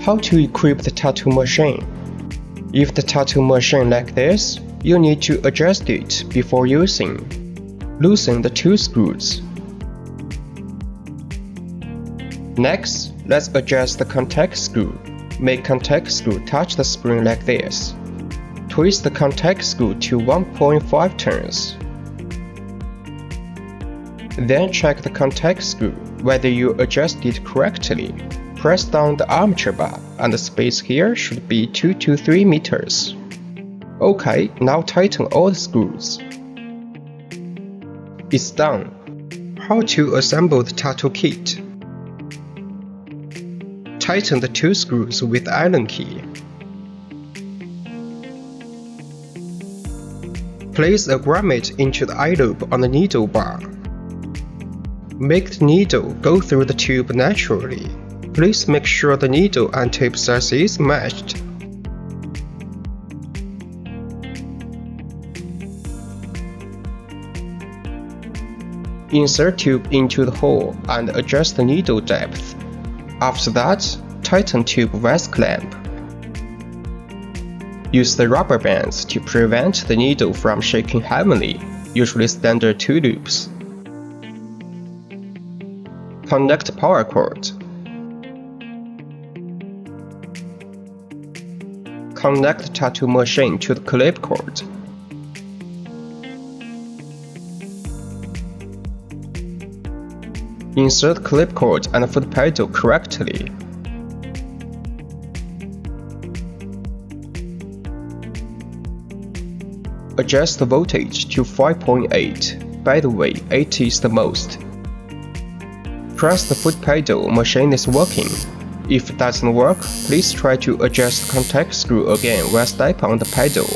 How to equip the tattoo machine? If the tattoo machine like this, you need to adjust it before using. Loosen the 2 screws. Next, let's adjust the contact screw. Make contact screw touch the spring like this. Twist the contact screw to 1.5 turns. Then check the contact screw whether you adjust it correctly. Press down the armature bar and the space here should be 2 to 3 meters. OK, now tighten all the screws. It's done. How to assemble the tattoo kit? Tighten the 2 screws with Allen key. Place a grommet into the eye loop on the needle bar. Make the needle go through the tube naturally. Please make sure the needle and tip size is matched. Insert tube into the hole and adjust the needle depth. After that, tighten tube vise clamp. Use the rubber bands to prevent the needle from shaking heavily, usually standard 2 loops. Connect power cord. Connect the tattoo machine to the clip cord. Insert clip cord and foot pedal correctly. Adjust the voltage to 5.8. By the way, 80 is the most. Press the foot pedal, machine is working. If it doesn't work, please try to adjust the contact screw again while stepping on the pedal.